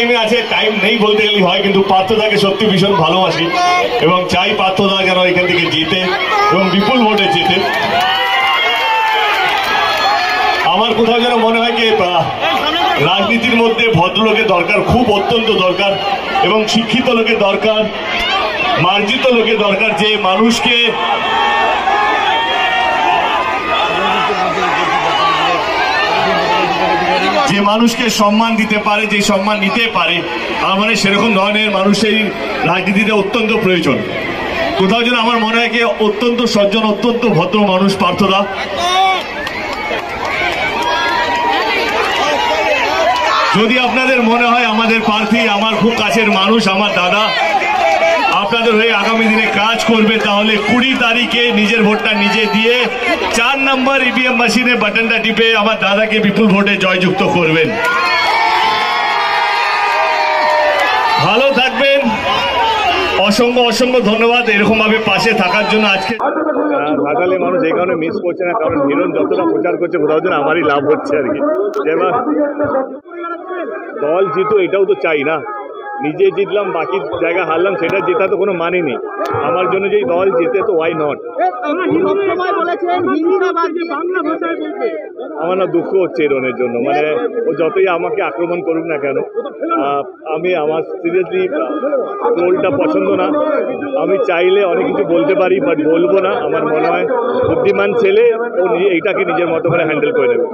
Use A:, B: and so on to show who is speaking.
A: টাইমে আছে, টাইম নেই বলতে গেলে হয়, কিন্তু পার্থদাকে সত্যি ভীষণ ভালোবাসি এবং চাই পার্থদা যেন এখান থেকে জিতে এবং বিপুল ভোটে জিতে। আমার কোথাও যেন মনে হয় কি রাজনীতির মধ্যে ভদ্রলোকের দরকার, খুব অত্যন্ত দরকার, এবং শিক্ষিত লোকের দরকার, মার্জিত লোকের দরকার, যে মানুষকে সম্মান দিতে পারে, যে সম্মান নিতে পারে, আমার মানে সেরকম ধরনের মানুষের রাজনীতিতে অত্যন্ত প্রয়োজন। কোথাও যেন আমার মনে হয় কি অত্যন্ত সজ্জন, অত্যন্ত ভদ্র মানুষ পার্থদা। যদি আপনাদের মনে হয় আমাদের প্রার্থী আমার খুব কাছের মানুষ, আমার দাদা, আপনাদের হয়ে আগামী দিনে কাজ করবে, তাহলে 20 তারিখে নিজের ভোটটা নিজে দিয়ে 4 নম্বর ইভিএম মেশিনে বাটনটা টিপে আমার দাদাকে বিপুল ভোটে জয়যুক্ত করবেন। ভালো থাকবেন, অসংখ্য অসংখ্য ধন্যবাদ এরকম ভাবে পাশে থাকার জন্য। আজকে ঘাটালে মানুষ এই কারণে মিস করছে না, কারণ হিরণ যতটা প্রচার করছে কোথাও যেন আমারই লাভ হচ্ছে আর কি। এবার দল জিতো এটাও তো চাই না, নিজে জিতলাম বাকি জায়গা হারলাম সেটা জেতা তো কোনো মানে নেই। আমার জন্য যেই দল জিতে তো ওয়াই নট। আমার না দুঃখ হচ্ছে হিরণের জন্য, মানে ও যতই আমাকে আক্রমণ করুক না কেন, আমার সিরিয়াসলি রোলটা পছন্দ না। আমি চাইলে অনেক কিছু বলতে পারি, বাট বলবো না। আমার মনে হয় বুদ্ধিমান ছেলে ও এইটাকে নিজের মতো করে হ্যান্ডেল করে নেবে।